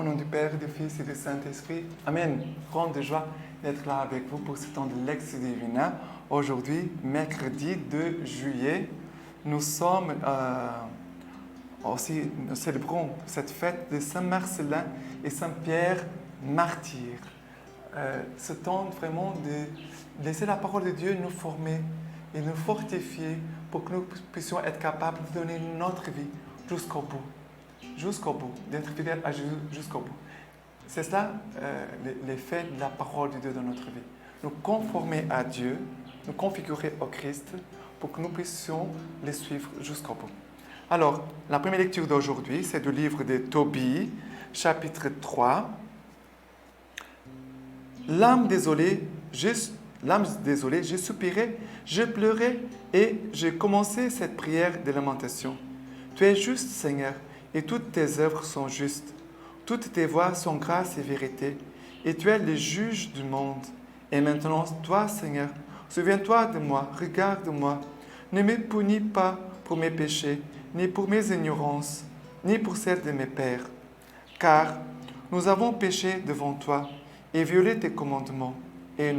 nom du Père, du Fils et du Saint-Esprit. Amen. Grande de joie d'être là avec vous pour ce temps de Lectio Divina. Aujourd'hui, mercredi 2 juillet, nous célébrons cette fête de Saint Marcellin et Saint Pierre martyr. Ce temps vraiment de laisser la parole de Dieu nous former et nous fortifier pour que nous puissions être capables de donner notre vie jusqu'au bout, d'être fidèles à Jésus jusqu'au bout. C'est cela l'effet de la parole de Dieu dans notre vie. Nous conformer à Dieu, nous configurer au Christ pour que nous puissions les suivre jusqu'au bout. Alors, la première lecture d'aujourd'hui, c'est du livre de Tobie, chapitre 3. L'âme désolée, j'ai soupiré, je pleurais et j'ai commencé cette prière de lamentation. Tu es juste, Seigneur, et toutes tes œuvres sont justes. Toutes tes voies sont grâce et vérité, et tu es le juge du monde. Et maintenant, toi, Seigneur, souviens-toi de moi, regarde-moi. Ne me punis pas pour mes péchés, ni pour mes ignorances, ni pour celles de mes pères. Car nous avons péché devant toi et violé tes commandements, et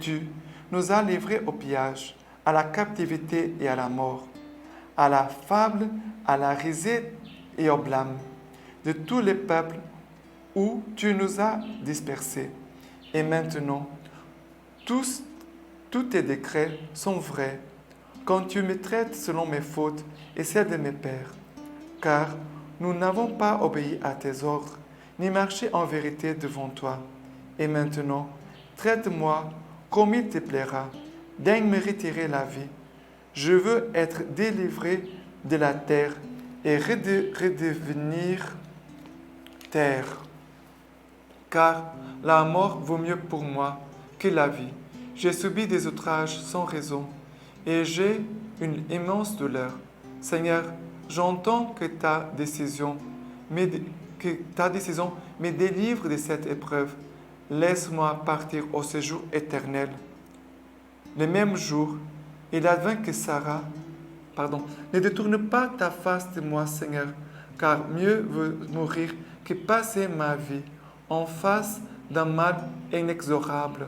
tu nous as livrés au pillage, à la captivité et à la mort, à la fable, à la risée et au blâme de tous les peuples où tu nous as dispersés. Et maintenant, tous tes décrets sont vrais, quand tu me traites selon mes fautes et celles de mes pères. Car nous n'avons pas obéi à tes ordres, ni marché en vérité devant toi. Et maintenant, traite-moi comme il te plaira, daigne me retirer la vie. Je veux être délivré de la terre et redevenir terre. Car la mort vaut mieux pour moi que la vie. J'ai subi des outrages sans raison et j'ai une immense douleur. Seigneur, j'entends que ta décision me délivre de cette épreuve. Laisse-moi partir au séjour éternel. Le même jour, il advint que ne détourne pas ta face de moi, Seigneur, car mieux vaut mourir que passer ma vie en face d'un mal inexorable.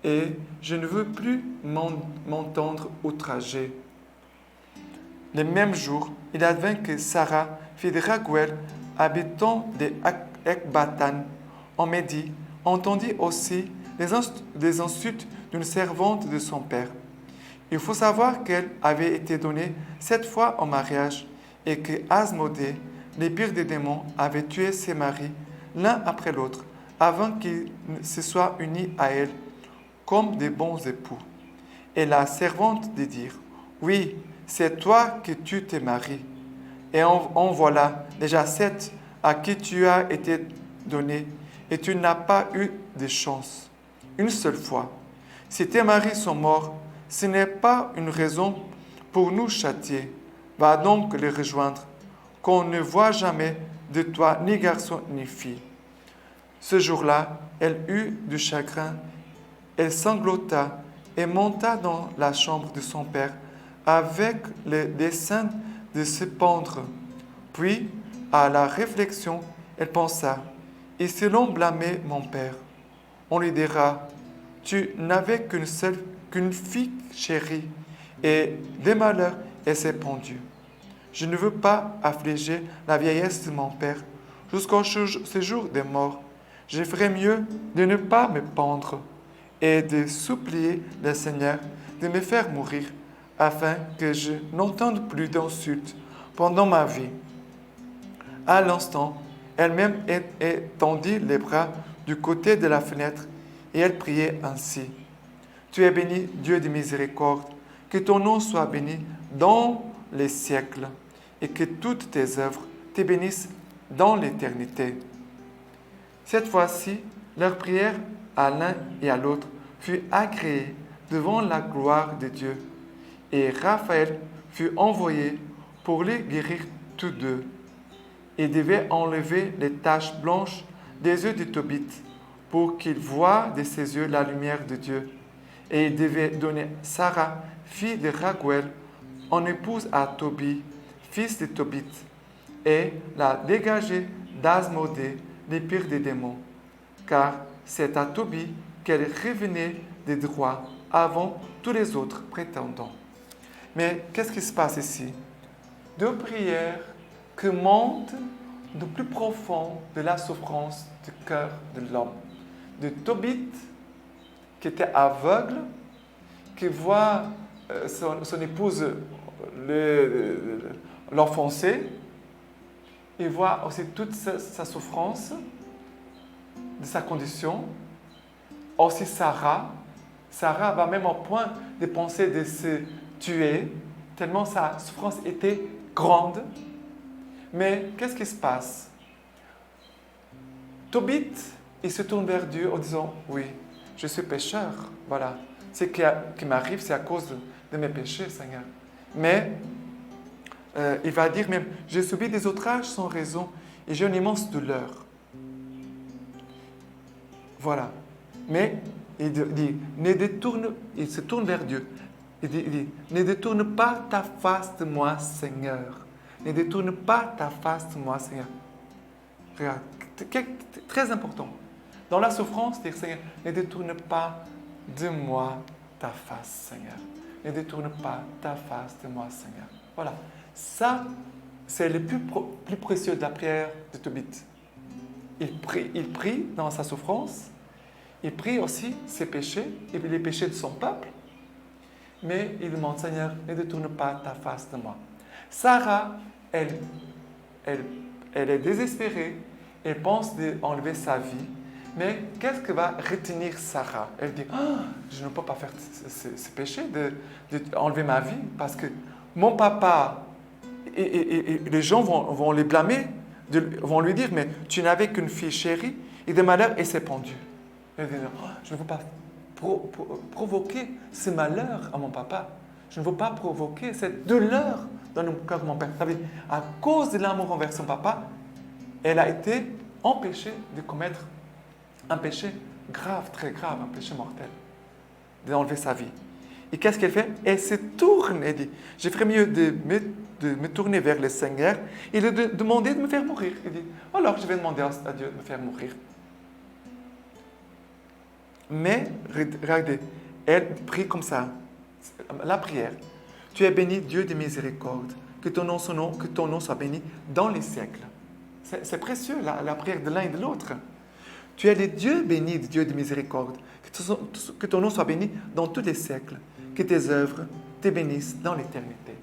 Et je ne veux plus m'entendre outrager. Le même jour, il advint que Sarah, fille de Raguel, habitant de Ecbatane, en Médie, entendit aussi des insultes d'une servante de son père. Il faut savoir qu'elle avait été donnée 7 fois en mariage et que Asmodée, le pire des démons, avait tué ses maris l'un après l'autre avant qu'ils se soient unis à elle comme des bons époux. Et la servante de dire, « Oui, c'est toi que tu te maries. Et en voilà déjà 7 à qui tu as été donné et tu n'as pas eu de chance. Une seule fois. Si tes maris sont morts, ce n'est pas une raison pour nous châtier. Va donc les rejoindre, qu'on ne voit jamais de toi ni garçon ni fille. » Ce jour-là, elle eut du chagrin, elle sanglota et monta dans la chambre de son père avec le dessein de se pendre. Puis, à la réflexion, elle pensa, « Et si l'on blâmait mon père, on lui dira, tu n'avais qu'une fille chérie, et des malheurs, elle s'est pendue. Je ne veux pas affliger la vieillesse de mon père jusqu'au séjour des morts. Je ferais mieux de ne pas me pendre et de supplier le Seigneur de me faire mourir, afin que je n'entende plus d'insultes pendant ma vie. » À l'instant, elle-même étendit les bras du côté de la fenêtre et elle priait ainsi. « Tu es béni, Dieu de miséricorde, que ton nom soit béni dans les siècles et que toutes tes œuvres te bénissent dans l'éternité. » Cette fois-ci, leur prière à l'un et à l'autre fut agréée devant la gloire de Dieu. Et Raphaël fut envoyé pour les guérir tous deux. Il devait enlever les taches blanches des yeux de Tobit pour qu'il voie de ses yeux la lumière de Dieu. Et il devait donner Sarah, fille de Raguel, en épouse à Tobie, fils de Tobit, et la dégager d'Asmodée, les pires des démons, car c'est à Tobie qu'elle revenait des droits avant tous les autres prétendants. Mais qu'est-ce qui se passe ici? Deux prières qui montent du plus profond de la souffrance du cœur de l'homme. De Tobit, qui était aveugle, qui voit son épouse l'offenser. Il voit aussi toute sa souffrance, de sa condition. Aussi Sarah. Sarah va même au point de penser de se tuer, tellement sa souffrance était grande. Mais qu'est-ce qui se passe? Tobit, il se tourne vers Dieu en disant, oui, je suis pécheur, voilà. Ce qui m'arrive, c'est à cause de mes péchés, Seigneur. Mais il va dire même, j'ai subi des outrages sans raison et j'ai une immense douleur. Voilà. Mais il dit, il se tourne vers Dieu. Il dit, ne détourne pas ta face de moi, Seigneur. Ne détourne pas ta face de moi, Seigneur. Regarde, très important. Dans la souffrance, dire, Seigneur, ne détourne pas de moi ta face, Seigneur. Ne détourne pas ta face de moi, Seigneur. Voilà. Ça, c'est le plus précieux de la prière de Tobit. Il prie dans sa souffrance. Il prie aussi ses péchés et les péchés de son peuple. Mais il demande, Seigneur, ne détourne pas ta face de moi. Sarah, elle est désespérée. Elle pense d'enlever sa vie. Mais qu'est-ce que va retenir Sarah? Elle dit, je ne peux pas faire ce péché d'enlever ma vie parce que mon papa et les gens vont les blâmer, vont lui dire, mais tu n'avais qu'une fille chérie et de malheur et s'est pendue. Elle dit, je ne veux pas provoquer ce malheur à mon papa. Je ne veux pas provoquer cette douleur dans le cœur de mon père. À cause de l'amour envers son papa, elle a été empêchée de commettre un péché grave, très grave, un péché mortel, d'enlever sa vie. Et qu'est-ce qu'elle fait? Elle se tourne et dit, je ferais mieux de me tourner vers le Seigneur et de demander de me faire mourir. Elle dit, alors je vais demander à Dieu de me faire mourir. Mais, regardez, elle prie comme ça, la prière. Tu es béni, Dieu de miséricorde, que ton nom soit béni dans les siècles. C'est précieux, la prière de l'un et de l'autre. Tu es le Dieu béni, Dieu de miséricorde, que ton nom soit béni dans tous les siècles, que tes œuvres te bénissent dans l'éternité.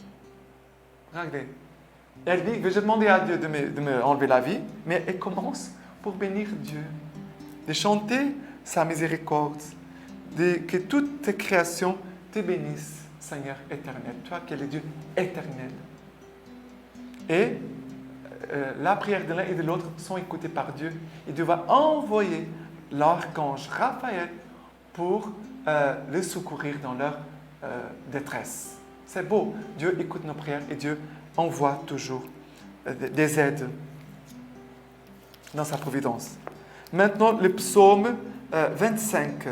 Regardez, elle dit, je vais demander à Dieu de me enlever la vie, mais elle commence pour bénir Dieu, de chanter sa miséricorde, que toutes tes créations te bénissent, Seigneur éternel, toi qui es le Dieu éternel. Et la prière de l'un et de l'autre sont écoutées par Dieu. Et Dieu va envoyer l'archange Raphaël pour les secourir dans leur détresse. C'est beau, Dieu écoute nos prières et Dieu envoie toujours des aides dans sa providence. Maintenant, le psaume 25.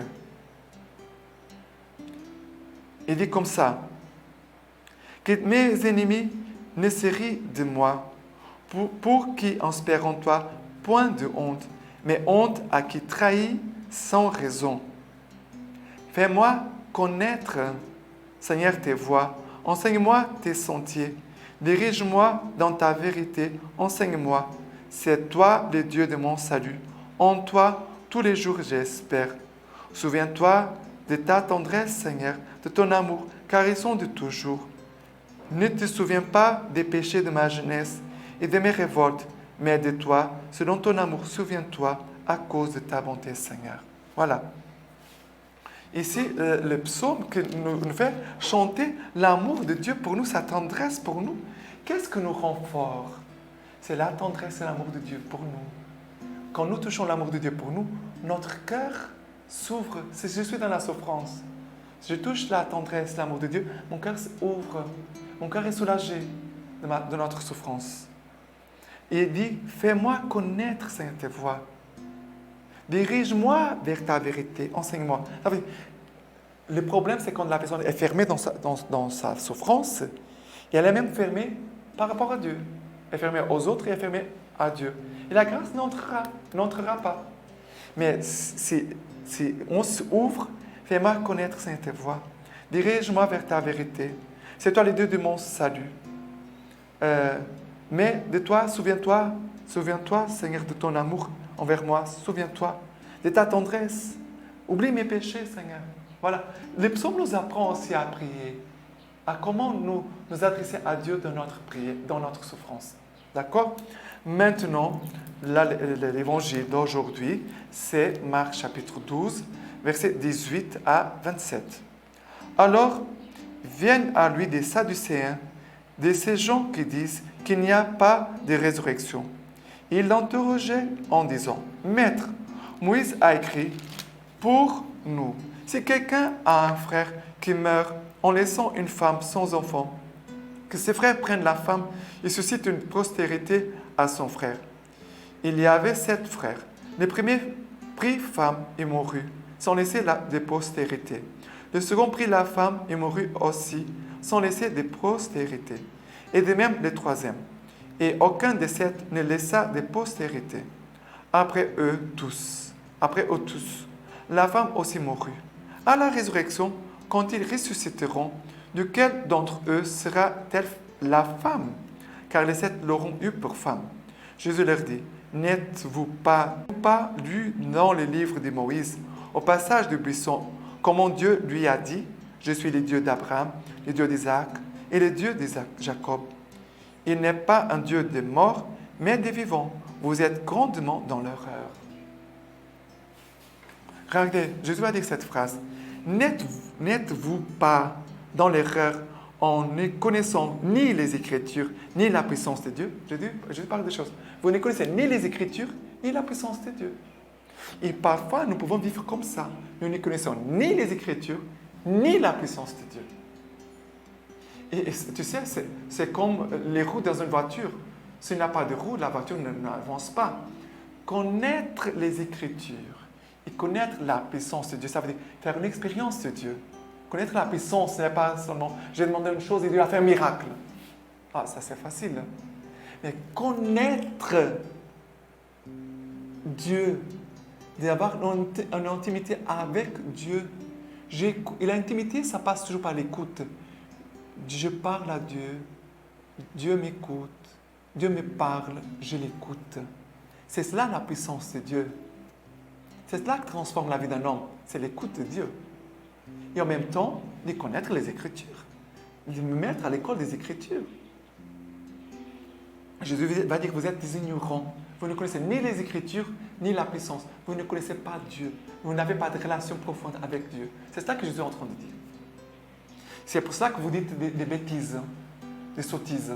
Il dit comme ça, que mes ennemis ne se rient de moi, pour qui en espère en toi point de honte, mais honte à qui trahit sans raison. Fais-moi connaître, Seigneur, tes voies, enseigne-moi tes sentiers, dirige-moi dans ta vérité, enseigne-moi. C'est toi le Dieu de mon salut. En toi, tous les jours, j'espère. Souviens-toi de ta tendresse, Seigneur, de ton amour, car ils sont de toujours. Ne te souviens pas des péchés de ma jeunesse et de mes révoltes, mais de toi, selon ton amour, souviens-toi à cause de ta bonté, Seigneur. Voilà. Ici, le psaume qui nous fait chanter l'amour de Dieu pour nous, sa tendresse pour nous. Qu'est-ce que nous rend forts? C'est la tendresse et l'amour de Dieu pour nous. Quand nous touchons l'amour de Dieu pour nous, notre cœur s'ouvre. Si je suis dans la souffrance, si je touche la tendresse, l'amour de Dieu, mon cœur s'ouvre. Mon cœur est soulagé de notre souffrance. Et il dit, fais-moi connaître, Seigneur, tes voies. Dirige-moi vers ta vérité, enseigne-moi. Le problème, c'est quand la personne est fermée dans sa souffrance, et elle est même fermée par rapport à Dieu. Elle est fermée aux autres et elle est fermée à Dieu. Et la grâce n'entrera pas. Mais si on s'ouvre, fais-moi connaître cette voie. Dirige-moi vers ta vérité. C'est toi le Dieu de mon salut. Mais de toi, souviens-toi, Seigneur, de ton amour envers moi. Souviens-toi de ta tendresse. Oublie mes péchés, Seigneur. Voilà. Le psaume nous apprend aussi à prier, à comment nous adresser à Dieu dans notre prière, dans notre souffrance. D'accord? Maintenant, l'évangile d'aujourd'hui, c'est Marc chapitre 12, versets 18 à 27. Alors, viennent à lui des Sadducéens, de ces gens qui disent qu'il n'y a pas de résurrection. Ils l'interrogeaient en disant, « Maître, Moïse a écrit pour nous, si quelqu'un a un frère qui meurt en laissant une femme sans enfant, que ses frères prennent la femme et suscitent une postérité à son frère. Il y avait 7 frères. Le premier prit femme et mourut, sans laisser de postérité. Le second prit la femme et mourut aussi, sans laisser de postérité. Et de même le troisième. Et aucun des 7 ne laissa de postérité. Après eux tous, la femme aussi mourut. À la résurrection, quand ils ressusciteront, duquel d'entre eux sera-t-elle la femme? Car les 7 l'auront eue pour femme. Jésus leur dit, n'êtes-vous pas lu dans le livre de Moïse, au passage du buisson, comment Dieu lui a dit, je suis le Dieu d'Abraham, le Dieu d'Isaac et le Dieu de Jacob. Il n'est pas un Dieu des morts, mais des vivants. Vous êtes grandement dans l'erreur. Regardez, Jésus a dit cette phrase. N'êtes-vous pas dans l'erreur en ne connaissant ni les Écritures, ni la puissance de Dieu? Je parle des choses. Vous ne connaissez ni les Écritures, ni la puissance de Dieu. Et parfois, nous pouvons vivre comme ça. Nous ne connaissons ni les Écritures, ni la puissance de Dieu. Et tu sais, c'est comme les roues dans une voiture. S'il n'y a pas de roues, la voiture n'avance pas. Connaître les Écritures et connaître la puissance de Dieu, ça veut dire faire une expérience de Dieu. Connaître la puissance, ce n'est pas seulement j'ai demandé une chose et Dieu a fait un miracle. Ah, ça c'est facile. Mais connaître Dieu, d'avoir une intimité avec Dieu. Et l'intimité, ça passe toujours par l'écoute. Je parle à Dieu, Dieu m'écoute, Dieu me parle, je l'écoute. C'est cela la puissance de Dieu. C'est cela qui transforme la vie d'un homme, c'est l'écoute de Dieu. Et en même temps, de connaître les Écritures, de me mettre à l'école des Écritures. Jésus va dire que vous êtes des ignorants. Vous ne connaissez ni les Écritures, ni la puissance. Vous ne connaissez pas Dieu. Vous n'avez pas de relation profonde avec Dieu. C'est ça que Jésus est en train de dire. C'est pour ça que vous dites des bêtises, des sottises.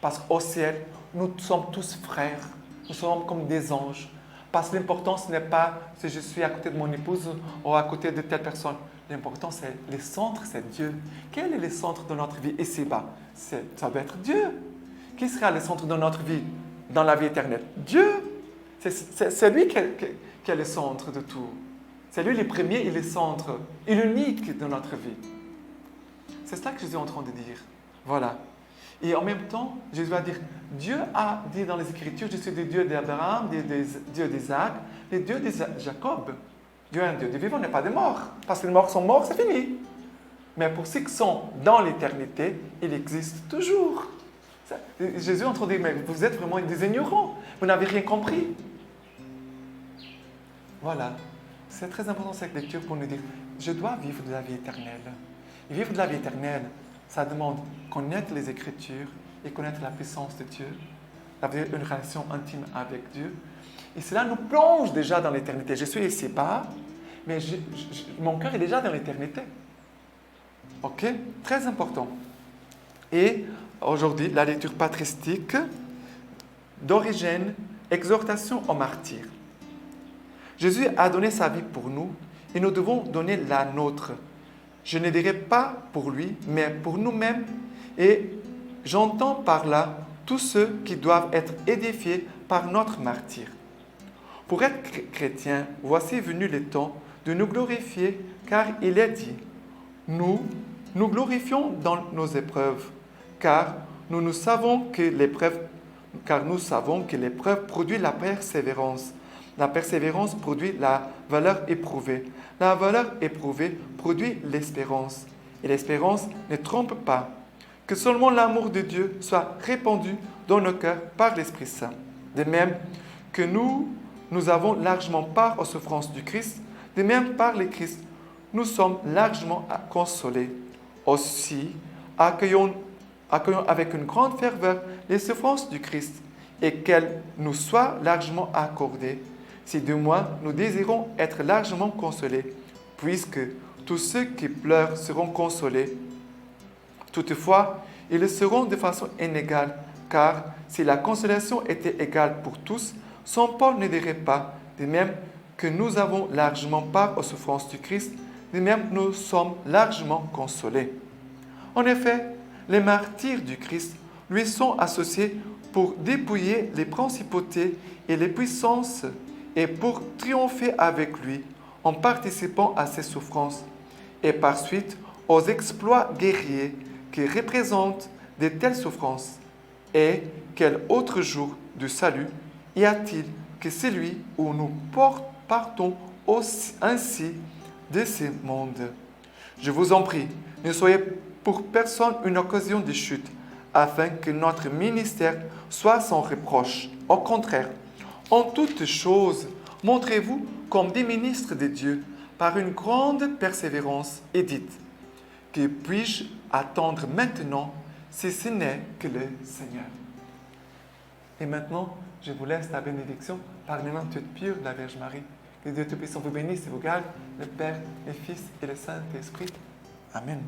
Parce qu'au ciel, nous sommes tous frères. Nous sommes comme des anges. Parce que l'important, ce n'est pas si je suis à côté de mon épouse ou à côté de telle personne. L'important, c'est le centre, c'est Dieu. Quel est le centre de notre vie ici-bas? Ça doit être Dieu. Qui sera le centre de notre vie dans la vie éternelle? Dieu. C'est lui qui est le centre de tout. C'est lui le premier et le centre, et l'unique de notre vie. C'est ça que Jésus est en train de dire. Voilà. Et en même temps, Jésus va dire, Dieu a dit dans les Écritures, je suis le Dieu d'Abraham, le Dieu d'Isaac, le Dieu de Jacob. Dieu est un Dieu de vivants, n'est pas de morts. Parce que les morts sont morts, c'est fini. Mais pour ceux qui sont dans l'éternité, il existe toujours. Jésus est en train de dire, mais vous êtes vraiment des ignorants. Vous n'avez rien compris. Voilà. C'est très important cette lecture pour nous dire, je dois vivre de la vie éternelle. Et vivre de la vie éternelle, ça demande connaître les Écritures et connaître la puissance de Dieu, avoir une relation intime avec Dieu. Et cela nous plonge déjà dans l'éternité. Je suis ici-bas, mais mon cœur est déjà dans l'éternité. Ok? Très important. Et aujourd'hui, la lecture patristique d'Origène, exhortation aux martyrs. Jésus a donné sa vie pour nous et nous devons donner la nôtre. Je ne dirai pas pour lui, mais pour nous-mêmes. Et j'entends par là tous ceux qui doivent être édifiés par notre martyr. Pour être chrétien, voici venu le temps de nous glorifier, car il est dit, nous glorifions dans nos épreuves, car nous savons que car nous savons que l'épreuve produit la persévérance. La persévérance produit la valeur éprouvée. La valeur éprouvée produit l'espérance. Et l'espérance ne trompe pas. Que seulement l'amour de Dieu soit répandu dans nos cœurs par l'Esprit Saint. De même que nous avons largement part aux souffrances du Christ, de même par le Christ, nous sommes largement consolés. Aussi, accueillons avec une grande ferveur les souffrances du Christ et qu'elles nous soient largement accordées. Si de moi, nous désirons être largement consolés, puisque tous ceux qui pleurent seront consolés. Toutefois, ils le seront de façon inégale, car si la consolation était égale pour tous, Saint Paul ne dirait pas, de même que nous avons largement part aux souffrances du Christ, de même nous sommes largement consolés. En effet, les martyrs du Christ lui sont associés pour dépouiller les principautés et les puissances et pour triompher avec lui en participant à ses souffrances et par suite aux exploits guerriers qui représentent de telles souffrances. Et quel autre jour du salut y a-t-il que celui où nous partons ainsi de ce monde? Je vous en prie, ne soyez pour personne une occasion de chute, afin que notre ministère soit sans reproche. Au contraire, en toutes choses, montrez-vous comme des ministres de Dieu par une grande persévérance et dites, que puis-je attendre maintenant si ce n'est que le Seigneur? Et maintenant, je vous laisse la bénédiction par les mains toutes pures de la Vierge Marie. Que Dieu Tout-Puissant vous bénisse et vous garde, le Père, le Fils et le Saint-Esprit. Amen.